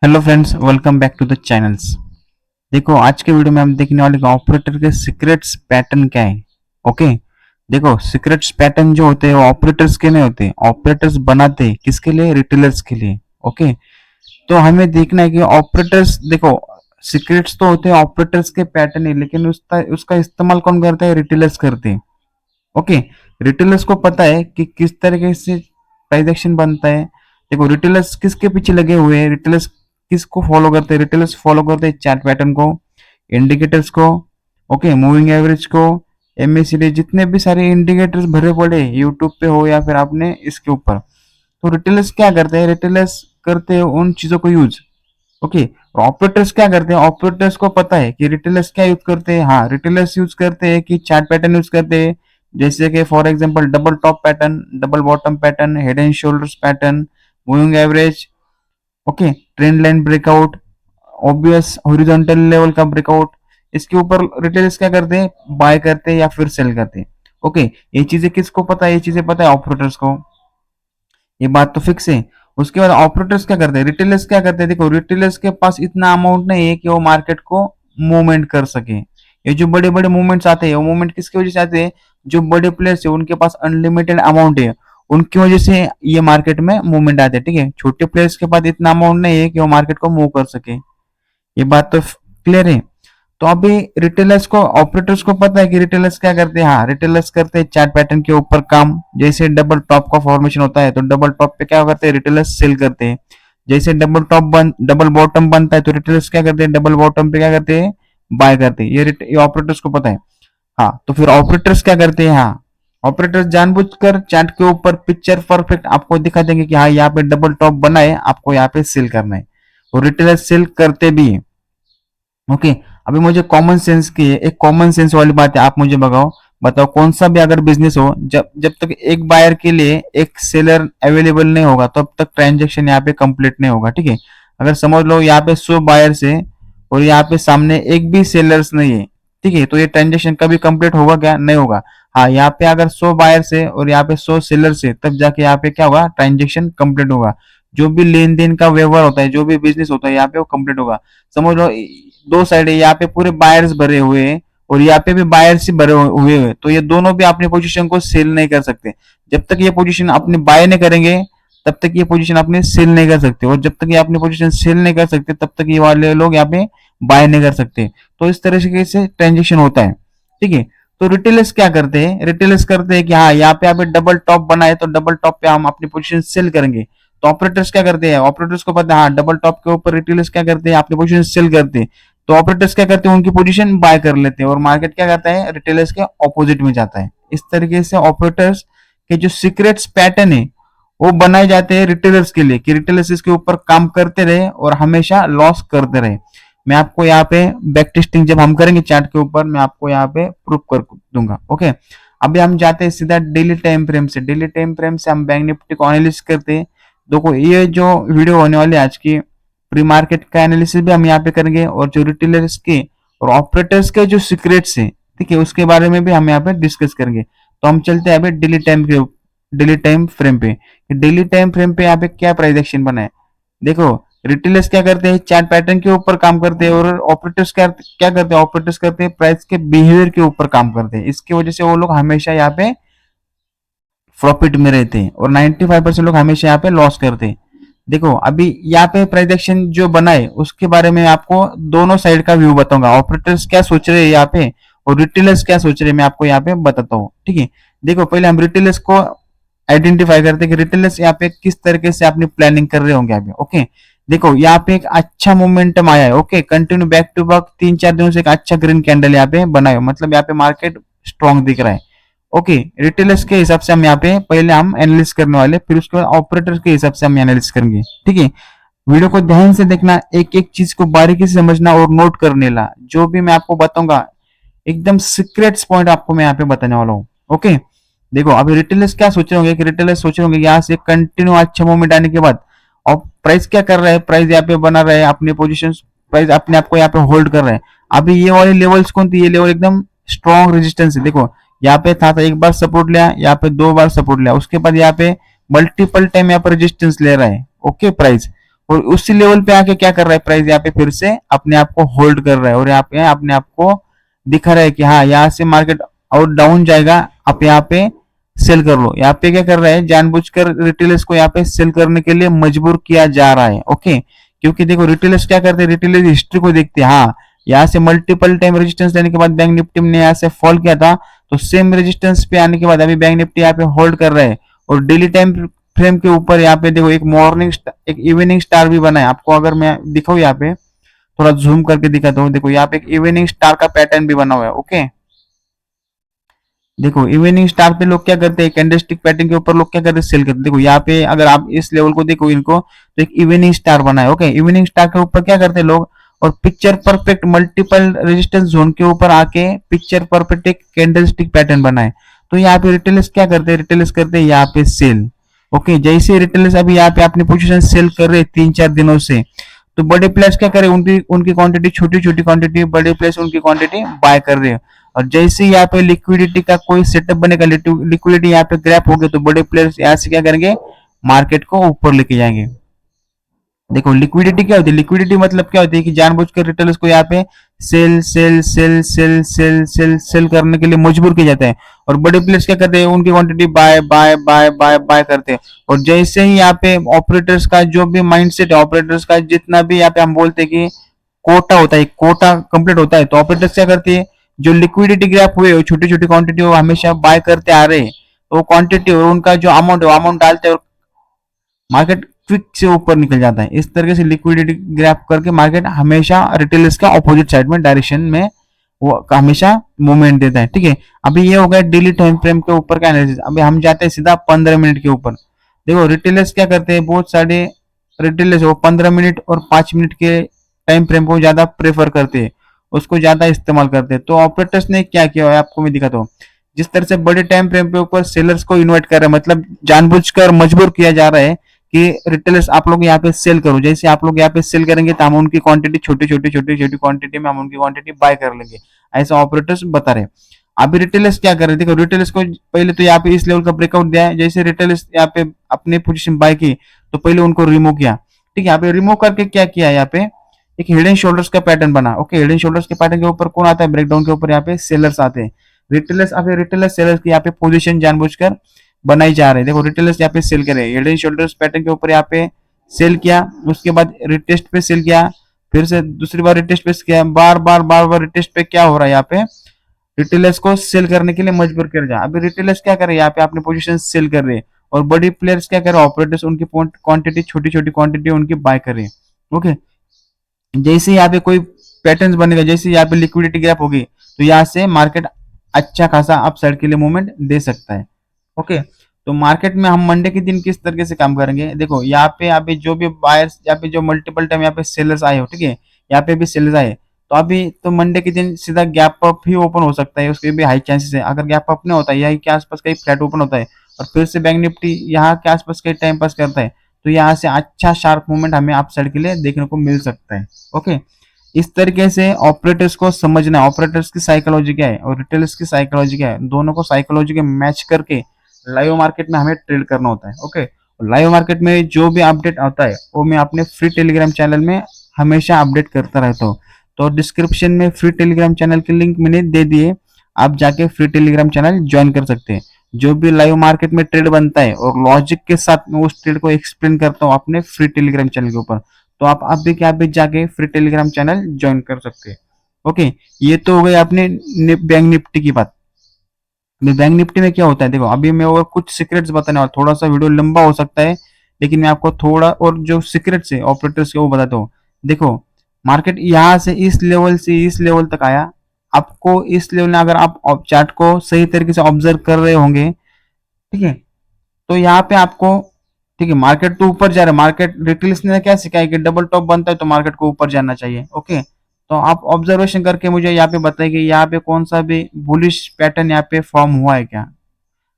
Hello friends, welcome back to the channels. देखो, आज के वीडियो में हम देखने वाले ऑपरेटर के सीक्रेट्स पैटर्न क्या है। ओके, देखो सीक्रेट्स पैटर्न जो होते हैं वो ऑपरेटर्स के नहीं होते। ऑपरेटर्स बनाते हैं किसके लिए? रिटेलर्स के लिए। ओके, तो हमें देखना है कि ऑपरेटर्स, देखो सीक्रेट्स तो होते हैं ऑपरेटर्स के पैटर्न है, लेकिन उसका उसका इस्तेमाल कौन करता है? रिटेलर्स करते हैं। ओके, रिटेलर्स को पता है कि किस तरीके से ट्रांजेक्शन बनता है। देखो, रिटेलर्स किसके पीछे लगे हुए हैं? रिटेलर्स किसको फॉलो करते हैं? रिटेलर्स फॉलो करते हैं चार्ट पैटर्न को, इंडिकेटर्स को, ओके, मूविंग एवरेज को, एमएसीडी, जितने भी सारे इंडिकेटर्स भरे पड़े यूट्यूब पे हो या फिर आपने इसके ऊपर, तो रिटेलर्स क्या करते हैं? रिटेलर्स करते हैं उन चीजों को यूज। ओके, और ऑपरेटर्स क्या करते हैं? ऑपरेटर्स को पता है कि रिटेलर्स क्या यूज करते हैं। हाँ, रिटेलर्स यूज करते हैं कि चार्ट पैटर्न यूज करते हैं, जैसे कि for example double top pattern, double bottom pattern, head and shoulders pattern, moving average, okay, trend line breakout, obvious horizontal level का ब्रेकआउट। इसके ऊपर रिटेलर्स क्या करते हैं? बाय करते हैं या फिर सेल करते हैं। ओके, ये चीजें किसको पता है? ये चीजें पता है ऑपरेटर्स को। ये बात तो फिक्स है। उसके बाद ऑपरेटर्स क्या करते हैं? रिटेलर्स क्या करते हैं? देखो, रिटेलर्स के पास इतना अमाउंट नहीं है कि वो मार्केट को मूवमेंट कर सके। ये जो बड़े बड़े मूवमेंट्स आते हैं, वो मूवमेंट किसकी वजह से आते हैं? जो बड़े प्लेयर्स है उनके पास अनलिमिटेड अमाउंट है, उनकी वजह से ये मार्केट में मूवमेंट आते हैं। ठीक है, छोटे प्लेयर्स के पास इतना अमाउंट नहीं है कि वो मार्केट को मूव कर सके। ये बात तो क्लियर है। तो अभी रिटेलर्स को, ऑपरेटर्स को पता है कि रिटेलर्स क्या करते हैं। हाँ, रिटेलर्स करते हैं चार्ट पैटर्न के ऊपर काम। जैसे डबल टॉप का फॉर्मेशन होता है तो डबल टॉप पे क्या करते हैं? रिटेलर्स सेल करते हैं। जैसे डबल बॉटम बनता है तो रिटेलर्स क्या करते हैं? डबल बॉटम पे क्या करते हैं? बाय करते हैं। ये ऑपरेटर्स को पता है। हाँ, तो फिर ऑपरेटर्स क्या करते हैं? हाँ, ऑपरेटर्स जानबूझकर चार्ट के ऊपर पिक्चर परफेक्ट आपको दिखा देंगे कि हाँ, यहाँ पे डबल टॉप बना है, आपको यहाँ पे सेल करना है। और रिटेलर्स सेल करते भी है। ओके, अभी मुझे कॉमन सेंस की एक कॉमन सेंस वाली बात है, आप मुझे बताओ कौन सा भी अगर बिजनेस हो, जब जब तक एक बायर के लिए एक सेलर अवेलेबल नहीं होगा तब तक ट्रांजेक्शन यहाँ पे कंप्लीट नहीं होगा। ठीक है, अगर समझ लो यहाँ पे 100 बायर्स है और यहाँ पे सामने एक भी सेलर्स नहीं है, ठीक है, तो ये ट्रांजेक्शन कभी कंप्लीट होगा क्या? नहीं होगा। हाँ, यहाँ पे अगर 100 बायर्स है और यहाँ पे 100 सेलर्स है, तब जाके यहाँ पे क्या होगा? ट्रांजेक्शन कंप्लीट होगा। जो भी लेन देन का व्यवहार होता है, जो भी बिजनेस होता है, यहाँ पे वो कंप्लीट होगा। समझ लो दो साइड है, यहाँ पे पूरे बायर्स भरे हुए हैं और यहाँ पे भी बायर्स ही भरे हुए हैं, तो ये दोनों भी अपनी पोजीशन को सेल नहीं कर सकते। जब तक ये पोजीशन अपने बाय नहीं करेंगे तब तक ये पोजीशन अपने सेल नहीं कर सकते, और जब तक ये अपनी पोजीशन सेल नहीं कर सकते तब तक ये वाले लोग यहाँ पे बाय नहीं कर सकते। तो इस तरह से ट्रांजेक्शन होता है। ठीक है, तो रिटेलर्स क्या करते हैं? रिटेलर्स करते हैं कि हाँ, यहाँ पे डबल टॉप बना है तो डबल टॉप पे हम अपनी पोजीशन सेल करेंगे। तो ऑपरेटर्स क्या करते हैं? ऑपरेटर्स को पता है हाँ, डबल टॉप के ऊपर रिटेलर्स क्या करते हैं? अपनी पोजीशन सेल करते हैं। तो ऑपरेटर्स क्या करते हैं? उनकी पोजीशन बाय कर लेते हैं और मार्केट क्या करता है? रिटेलर्स के ऑपोजिट में जाता है। इस तरीके से ऑपरेटर्स के जो सीक्रेट्स पैटर्न है वो बनाए जाते हैं रिटेलर्स के लिए, कि रिटेलर्स इसके ऊपर काम करते रहे और हमेशा लॉस करते रहे। मैं आपको यहाँ पे बैक टेस्टिंग जब हम करेंगे चार्ट के ऊपर, मैं आपको यहाँ पे प्रूफ कर दूंगा। ओके, अभी हम जाते हैं सीधा डेली टाइम फ्रेम से। डेली टाइम फ्रेम से हम बैंक निफ्टी को एनालिसिस करते हैं। देखो, ये जो वीडियो होने वाली है आज की, प्री मार्केट का एनालिसिस भी हम यहाँ पे करेंगे और जो रिटेलर्स के और ऑपरेटर्स के जो सीक्रेट्स हैं, ठीक है, उसके बारे में भी हम यहाँ पे डिस्कस करेंगे। तो हम चलते हैं अभी डेली टाइम फ्रेम पे। डेली टाइम फ्रेम पे यहाँ पे क्या प्राइस एक्शन बना है। देखो, रिटेलर्स क्या करते हैं? चार्ट पैटर्न के ऊपर काम करते हैं और ऑपरेटर्स क्या क्या करते हैं? ऑपरेटर्स करते हैं प्राइस के बिहेवियर के ऊपर काम करते हैं। इसकी वजह से वो लोग हमेशा यहाँ पे प्रॉफिट में रहते हैं और 95% लोग हमेशा यहाँ पे लॉस करते हैं। देखो, अभी यहाँ पे प्राइजेक्शन जो बना है उसके बारे में आपको दोनों साइड का व्यू बताऊंगा। ऑपरेटर्स क्या सोच रहे हैं यहाँ पे और रिटेलर्स क्या सोच रहे हैं, मैं आपको यहाँ पे बताता हूँ। ठीक है, देखो पहले हम रिटेलर्स को आइडेंटिफाई करते हैं कि रिटेलर्स यहाँ पे किस तरीके से अपनी प्लानिंग कर रहे होंगे अभी। ओके, देखो यहाँ पे एक अच्छा मोमेंटम आया है। Okay, continue back to back 3-4 दिनों से एक अच्छा ग्रीन कैंडल यहाँ पे बना है, मतलब यहाँ पे मार्केट स्ट्रॉन्ग दिख रहा है। ओके, रिटेलर्स के हिसाब से हम यहाँ पे पहले हम एनालिसिस करने वाले, फिर उसके बाद ऑपरेटर के हिसाब से हम एनालिसिस करेंगे। ठीक है, वीडियो को ध्यान से देखना, एक एक चीज को बारीकी से समझना और नोट करने ला। जो भी मैं आपको बताऊंगा एकदम सीक्रेट्स पॉइंट आपको मैं यहाँ पे बताने वाला हूँ। ओके, देखो अभी रिटेलर्स क्या सोच रहे होंगे कि रिटेलर्स सोच रहे होंगे यहाँ से कंटिन्यू अच्छा मूवमेंट आने के बाद और प्राइस क्या कर रहा है? प्राइस यहाँ पे बना रहा है अपने पोजीशन, प्राइस अपने आप को यहाँ पे होल्ड कर रहा है। अभी ये वाले लेवल्स कौन थी? ये लेवल एकदम स्ट्रॉन्ग रेजिस्टेंस है। देखो, यहाँ पे था एक बार सपोर्ट लिया, यहाँ पे 2 बार सपोर्ट लिया, उसके बाद यहाँ पे मल्टीपल टाइम यहाँ पर रेजिस्टेंस ले रहा है। ओके, प्राइस और उसी लेवल पे आके क्या कर रहा है, प्राइस यहाँ पे फिर से अपने आप को होल्ड कर रहा है और यहाँ पे अपने आप को दिखा रहा है कि हाँ यहाँ से मार्केट और डाउन जाएगा, आप यहाँ पे सेल कर लो। यहाँ पे क्या कर रहा है, जानबूझकर रिटेलर्स को यहाँ पे सेल करने के लिए मजबूर किया जा रहा है। ओके, क्योंकि देखो रिटेलर्स क्या करते हैं, रिटेलर्स हिस्ट्री को देखते हैं। हाँ, यहाँ से मल्टीपल टाइम रेजिस्टेंस लेने के बाद बैंक निफ्टी ने यहाँ से फॉल किया था, तो सेम रेजिस्टेंस पे आने के बाद अभी बैंक निफ्टी यहाँ पे होल्ड कर रहा है। और डेली टाइम फ्रेम के ऊपर यहाँ पे देखो एक मॉर्निंग एक इवनिंग स्टार भी बना है। आपको अगर मैं दिखाऊं यहाँ पे थोड़ा जूम करके दिखाता हूँ, देखो यहाँ पे एक इवनिंग स्टार का पैटर्न भी बना हुआ है। ओके, देखो इवनिंग स्टार पे लोग क्या करते हैं, कैंडलस्टिक पैटर्न के ऊपर लोग क्या करते हैं, सेल करते हैं। देखो यहाँ पे अगर आप इस लेवल को देखो इनको, तो एक इवनिंग स्टार बना है। ओके, इवनिंग स्टार के ऊपर क्या करते हैं लोग, और picture perfect multiple resistance zone के ऊपर आके पिक्चर परफेक्ट एक कैंडलस्टिक पैटर्न बना है। तो यहाँ पे रिटेलर्स क्या करते हैं, रिटेलर्स करते हैं यहाँ पे सेल। ओके, जैसे रिटेलर्स अभी यहाँ पे अपनी पोजीशन सेल कर रहे हैं 3-4 दिनों से, तो बड़े प्लेयर्स क्या करें, उनकी उनकी क्वांटिटी छोटी छोटी क्वांटिटी, बड़े प्लेयर्स उनकी क्वांटिटी बाय कर रहे हैं। और जैसे यहाँ पे लिक्विडिटी का कोई सेटअप बनेगा, लिक्विडिटी यहाँ पे ग्रैप हो गए, तो बड़े प्लेयर्स यहाँ से क्या करेंगे, मार्केट को ऊपर लेके जाएंगे। देखो लिक्विडिटी क्या होती है, लिक्विडिटी मतलब क्या होती है कि जानबूझकर रिटेलर्स को यहाँ पे sell sell sell sell sell sell sell करने के लिए मजबूर किया जाता है। और बड़े प्लेयर्स क्या करते हैं, उनकी quantity buy buy buy buy buy करते हैं। और जैसे ही यहाँ पे ऑपरेटर्स का जो भी माइंडसेट है, ऑपरेटर्स का जितना भी यहाँ पे हम बोलते हैं कि कोटा होता है, कोटा कंप्लीट होता है, तो ऑपरेटर्स क्या करती है, जो लिक्विडिटी ग्रैप हुए छोटी छोटी क्वांटिटी वो हमेशा बाय करते आ रहे हैं। तो क्वांटिटी और उनका जो अमाउंट है वो अमाउंट डालते हैं और मार्केट क्विक से ऊपर निकल जाता है। इस तरीके से लिक्विडिटी ग्रैप करके मार्केट हमेशा रिटेलर्स का ऑपोजिट साइड में डायरेक्शन में वो हमेशा मूवमेंट देता है। ठीक है, अभी ये हो गया डेली टाइम फ्रेम के ऊपर का एनालिसिस। अभी हम जाते हैं सीधा 15 मिनट के ऊपर। देखो रिटेलर्स क्या करते हैं, बहुत सारे रिटेलर्स वो 15 मिनट और 5 मिनट के टाइम फ्रेम को ज्यादा प्रेफर करते हैं, उसको ज्यादा इस्तेमाल करते हैं। तो ऑपरेटर्स ने क्या किया है आपको मैं दिखाता हूँ। जिस तरह से बड़े टाइम फ्रेम के ऊपर सेलर्स को इन्वाइट कर रहे हैं, मतलब जानबूझकर मजबूर किया जा रहा है कि रिटेलर्स आप लोग यहाँ पे सेल करो। जैसे आप लोग यहाँ पे सेल करेंगे तो हम उनकी क्वांटिटी छोटी छोटी छोटी छोटी क्वांटिटी में हम उनकी क्वांटिटी बाय कर लेंगे, ऐसा ऑपरेटर्स बता रहे हैं। अभी रिटेलर्स क्या कर रहे हैं, देखो रिटेलर्स को पहले तो यहाँ पे इस लेवल का ब्रेकआउट दिया है। जैसे रिटेलर्स यहाँ पे अपने पोजीशन बाय की तो पहले उनको रिमूव किया। ठीक है, यहाँ पे रिमूव करके क्या किया, यहाँ पे एक हेड एंड शोल्डर्स का पैटर्न बना। ओके, हेड एंड शोल्डर्स के पैटर्न के ऊपर कौन आता है, ब्रेकडाउन के ऊपर यहाँ पे सेलर्स आते हैं। रिटेलर्स अभी रिटेलर्स सेलर्स की यहाँ पे पोजीशन जानबूझकर बनाई जा रही है। देखो रिटेलर्स यहाँ पे सेल करे, हेड एंड शोल्डर्स पैटर्न के ऊपर यहाँ पे सेल किया, उसके बाद रिटेस्ट पे सेल किया, फिर से दूसरी बार रिटेस्ट पे किया, बार बार बार बार रिटेस्ट पे क्या हो रहा है, यहाँ पे रिटेलर्स को सेल करने के लिए मजबूर कर जा। अभी रिटेलर्स क्या कर रहे हैं, यहाँ पे अपने पोजीशन सेल कर रहे हैं और बड़ी प्लेयर्स क्या कर रहे हैं, ऑपरेटर्स उनकी क्वांटिटी छोटी छोटी क्वांटिटी उनकी बाय कर रहे हैं। ओके, जैसे यहाँ पे कोई पैटर्न बनेगा, जैसे यहाँ पे लिक्विडिटी गैप होगी तो यहाँ से मार्केट अच्छा खासा अपसाइड के लिए मूवमेंट दे सकता है। ओके, तो मार्केट में हम मंडे के दिन किस तरीके से काम करेंगे, देखो यहाँ पे अभी जो भी बायर्स यहाँ पे जो मल्टीपल टाइम यहाँ पे सेलर्स आए हो, ठीक है, यहाँ पे भी सेलर्स आए, तो अभी तो मंडे के दिन सीधा गैप अप ही ओपन हो सकता है, उसके भी हाई चांसेस है। अगर गैप अप नहीं होता है, यही के आसपास कहीं फ्लैट ओपन होता है और फिर से बैंक निफ्टी यहाँ के आसपास कहीं टाइम पास करता है, तो यहाँ से अच्छा शार्प मूवमेंट हमें अपसाइड के लिए देखने को मिल सकता है। ओके, इस तरीके से ऑपरेटर्स को समझना है, ऑपरेटर्स की साइकोलॉजी क्या है और रिटेलर्स की साइकोलॉजी क्या है, दोनों को साइकोलॉजी के मैच करके लाइव मार्केट में हमें ट्रेड करना होता है। ओके, लाइव मार्केट में जो भी अपडेट आता है वो मैं अपने फ्री टेलीग्राम चैनल में हमेशा अपडेट करता रहता हूँ। तो डिस्क्रिप्शन में फ्री टेलीग्राम चैनल की लिंक मैंने दे दिए, आप जाके फ्री टेलीग्राम चैनल ज्वाइन कर सकते हैं। जो भी लाइव मार्केट में ट्रेड बनता है और लॉजिक के साथ मैं उस ट्रेड को एक्सप्लेन करता हूँ अपने फ्री टेलीग्राम चैनल के ऊपर, तो आप अभी क्या भी जाके फ्री टेलीग्राम चैनल ज्वाइन कर सकते हैं। ओके, ये तो हो गई आपने बैंक निफ्टी की बात। बैंक निफ्टी में क्या होता है, देखो अभी मैं और कुछ सीक्रेट्स बताने वाला, थोड़ा सा वीडियो लंबा हो सकता है लेकिन मैं आपको थोड़ा और जो सीक्रेट्स है ऑपरेटर्स के वो बताता हूँ। देखो मार्केट यहाँ से इस लेवल से इस लेवल तक आया, आपको इस लेवल में अगर आप चार्ट को सही तरीके से ऑब्जर्व कर रहे होंगे, ठीक है, तो यहाँ पे आपको, ठीक है, मार्केट तो ऊपर जा रहा है, मार्केट रिटेलर्स ने क्या सिखाया कि डबल टॉप बनता है तो मार्केट को ऊपर जाना चाहिए। ओके, तो आप ऑब्जर्वेशन करके मुझे यहाँ पे बताइए कि यहाँ पे कौन सा भी बुलिश पैटर्न यहाँ पे फॉर्म हुआ है क्या।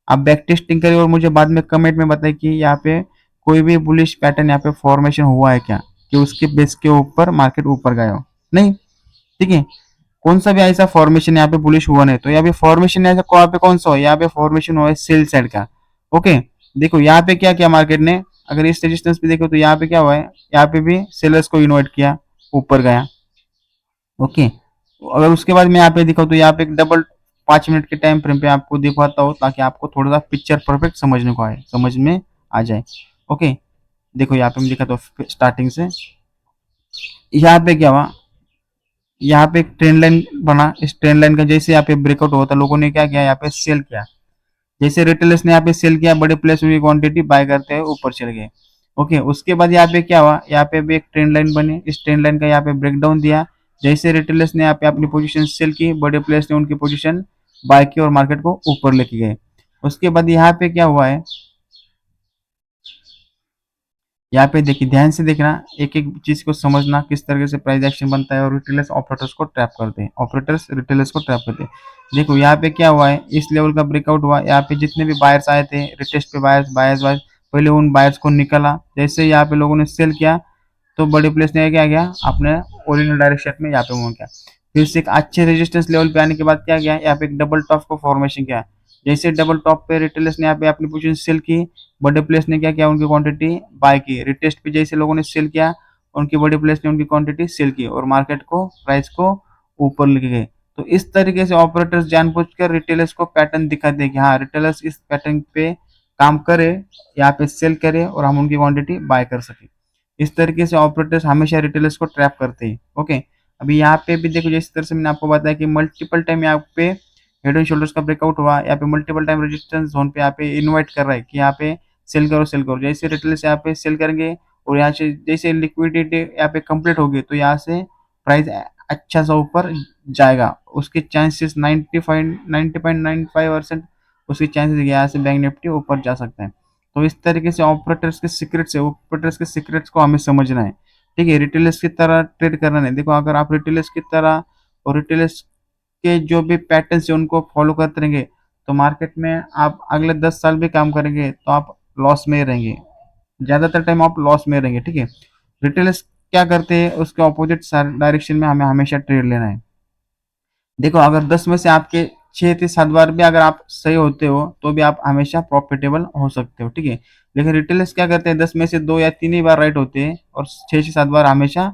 आप बैक टेस्टिंग करिए और मुझे बाद में कमेंट में बताइए कि यहाँ पे कोई भी बुलिश पैटर्न यहाँ पे फॉर्मेशन हुआ है क्या, कि उसके बेस के ऊपर मार्केट ऊपर गया हो, नहीं, ठीक है, कौन सा भी ऐसा फॉर्मेशन यहाँ पे बुलिश हुआ नहीं। तो यहाँ पे फॉर्मेशन ऐसा पे कौन सा हो, यहाँ पे फॉर्मेशन हुआ है सेल साइड का। ओके, देखो यहाँ पे क्या किया मार्केट ने, अगर इस रेजिस्टेंस पे देखो तो यहाँ पे क्या हुआ है, यहाँ पे भी सेलर्स को इन्वाइट किया, ऊपर गया। ओके, अगर उसके बाद मैं यहाँ पे दिखाऊँ तो यहाँ पे एक डबल 5 मिनट के टाइम फ्रेम पे आपको दिखाता हूँ, ताकि आपको थोड़ा सा पिक्चर परफेक्ट समझने को आए, समझ में आ जाए। ओके, देखो यहाँ पे मैं दिखाता हूँ स्टार्टिंग से। यहाँ पे क्या हुआ, यहाँ पे एक ट्रेंड लाइन बना, इस ट्रेंड लाइन का जैसे यहाँ पे ब्रेकआउट हुआ था, लोगों ने क्या किया, यहाँ पे सेल किया। जैसे रिटेलर्स ने यहाँ पे सेल किया, बड़े प्लेस में क्वांटिटी बाय करते हुए ऊपर चल गए। ओके, उसके बाद यहाँ पे क्या हुआ, यहाँ पे भी एक ट्रेंड लाइन बनी, इस ट्रेंड लाइन का यहाँ पे ब्रेकडाउन दिया। जैसे रिटेलर्स ने यहाँ पे अपनी पोजीशन सेल की, बड़े प्लेयर्स ने उनकी पोजीशन बाय की और मार्केट को ऊपर लेके गए। उसके बाद यहाँ पे क्या हुआ है, यहाँ पे देखिए, ध्यान से देखना, एक एक चीज को समझना, किस तरीके से प्राइस एक्शन बनता है और रिटेलर्स ऑपरेटर्स को ट्रैप करते हैं, ऑपरेटर्स रिटेलर्स को ट्रैप करते हैं। देखो यहाँ पे क्या हुआ है, इस लेवल का ब्रेकआउट हुआ, यहाँ पे जितने भी बायर्स आए थे, रिटेस्ट पे बायर्स बायर्स बायर्स, पहले उन बायर्स को निकाला। जैसे यहाँ पे लोगों ने सेल किया, तो बड़े प्लेस ने क्या किया, अपने ओरिजिनल डायरेक्शन में यहाँ पे मूव किया। फिर से एक अच्छे रेजिस्टेंस लेवल पे आने के बाद क्या किया, यहाँ पे एक डबल टॉप को फॉर्मेशन किया। जैसे डबल टॉप पे रिटेलर्स ने यहाँ पे अपनी पोजीशन सेल की, बड़े प्लेस ने क्या किया, उनकी क्वांटिटी बाय की। रिटेस्ट पे जैसे लोगों ने सेल किया, उनकी बड़े प्लेस ने उनकी क्वांटिटी सेल की और मार्केट को, प्राइस को ऊपर लेके गए। तो इस तरीके से ऑपरेटर्स जानबूझकर रिटेलर्स को पैटर्न दिखाते हैं कि हाँ, रिटेलर्स इस पैटर्न पे काम करे, यहाँ पे सेल करे और हम उनकी क्वांटिटी बाय कर सके। इस तरीके से ऑपरेटर्स हमेशा रिटेलर्स को ट्रैप करते हैं। ओके, अभी यहाँ पे भी देखो, जिस तरह से मैंने आपको बताया कि मल्टीपल टाइम यहाँ पे हेड एंड शोल्डर्स का ब्रेकआउट हुआ, यहाँ पे मल्टीपल टाइम रेजिस्टेंस जोन पे यहाँ पे इन्वाइट कर रहा है कि यहाँ पे सेल करो सेल करो। जैसे रिटेलर्स यहाँ पे सेल करेंगे और यहाँ से जैसे लिक्विडिटी यहाँ पे कंप्लीट होगी, तो यहाँ से प्राइस अच्छा सा ऊपर जाएगा। उसके चांसेस 90.95% उसकी चांसेस, यहाँ से बैंक निफ्टी ऊपर जा सकता है। तो इस तरीके से ऑपरेटर्स के सीक्रेट्स को हमें समझना है। ठीक है, रिटेलर्स की तरह ट्रेड करना नहीं। देखो, अगर आप रिटेलर्स की तरह और रिटेलर्स के जो भी पैटर्न्स है उनको फॉलो करते रहेंगे, तो मार्केट में आप अगले 10 साल भी काम करेंगे तो आप लॉस में रहेंगे, ज्यादातर टाइम आप लॉस में रहेंगे। ठीक है, रिटेलर्स क्या करते हैं, उसके ऑपोजिट डायरेक्शन में हमें हमेशा ट्रेड लेना है। देखो, अगर 10 में से आपके 6 से 7 बार भी अगर आप सही होते हो, तो भी आप हमेशा प्रॉफिटेबल हो सकते हो। ठीक है, लेकिन रिटेलर्स क्या करते हैं, 10 में से 2 या 3 ही बार राइट होते हैं और 6 से 7 बार हमेशा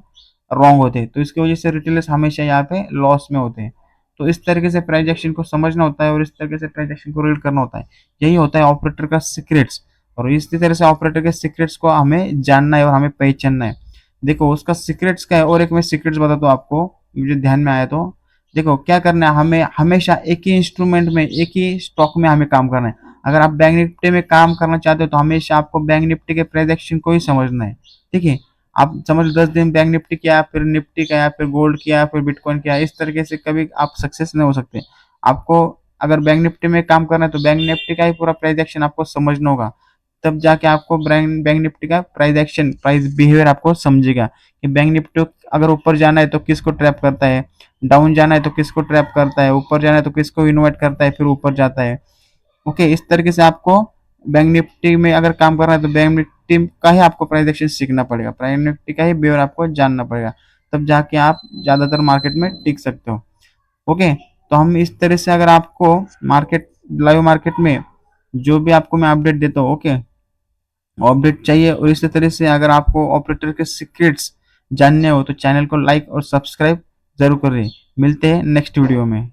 रॉन्ग होते हैं। तो इसकी वजह से रिटेलर्स हमेशा यहाँ पे लॉस में होते हैं। तो इस तरीके से प्राइस एक्शन को समझना होता है और इस तरीके से प्राइस एक्शन को रीड करना होता है। यही होता है ऑपरेटर का सीक्रेट्स, और इसी तरह से ऑपरेटर के सीक्रेट्स को हमें जानना है और हमें पहचानना है। देखो, उसका सीक्रेट्स क्या है, और एक मैं सीक्रेट्स बताता हूँ आपको, मुझे ध्यान में आया तो। देखो, क्या करना है, हमें हमेशा एक ही इंस्ट्रूमेंट में, एक ही स्टॉक में हमें काम करना है। अगर आप बैंक निफ्टी में काम करना चाहते हो, तो हमेशा आपको बैंक निफ्टी के प्राइस एक्शन को ही समझना है। ठीक है, आप समझ लो 10 दिन बैंक निफ्टी किया, फिर निफ्टी का, या फिर गोल्ड किया, फिर बिटकॉइन किया, इस तरीके से कभी आप सक्सेस नहीं हो सकते। आपको अगर बैंक निफ्टी में काम करना है, तो बैंक निफ्टी का ही पूरा प्राइस एक्शन आपको समझना होगा, तब जाके आपको बैंक बैंक निफ्टी का प्राइस एक्शन, प्राइस बिहेवियर आपको समझेगा कि बैंक निफ्टी अगर ऊपर जाना है तो किसको ट्रैप करता है, डाउन जाना है तो किसको ट्रैप करता है, ऊपर जाना है तो किसको इन्वाइट करता है, फिर ऊपर जाता है। ओके, इस तरीके से आपको बैंक निफ्टी में अगर काम करना है, तो बैंक निफ्टी का ही आपको प्राइस एक्शन सीखना पड़ेगा, प्राइस निफ्टी का ही बिहेवियर आपको जानना पड़ेगा, तब जाके आप ज्यादातर मार्केट में टिक सकते हो। ओके, तो हम इस तरह से, अगर आपको मार्केट, लाइव मार्केट में जो भी आपको मैं अपडेट देता हूँ, ओके, अपडेट चाहिए, और इसी तरह से अगर आपको ऑपरेटर के सीक्रेट्स जानने हो, तो चैनल को लाइक और सब्सक्राइब जरूर करें। मिलते हैं नेक्स्ट वीडियो में।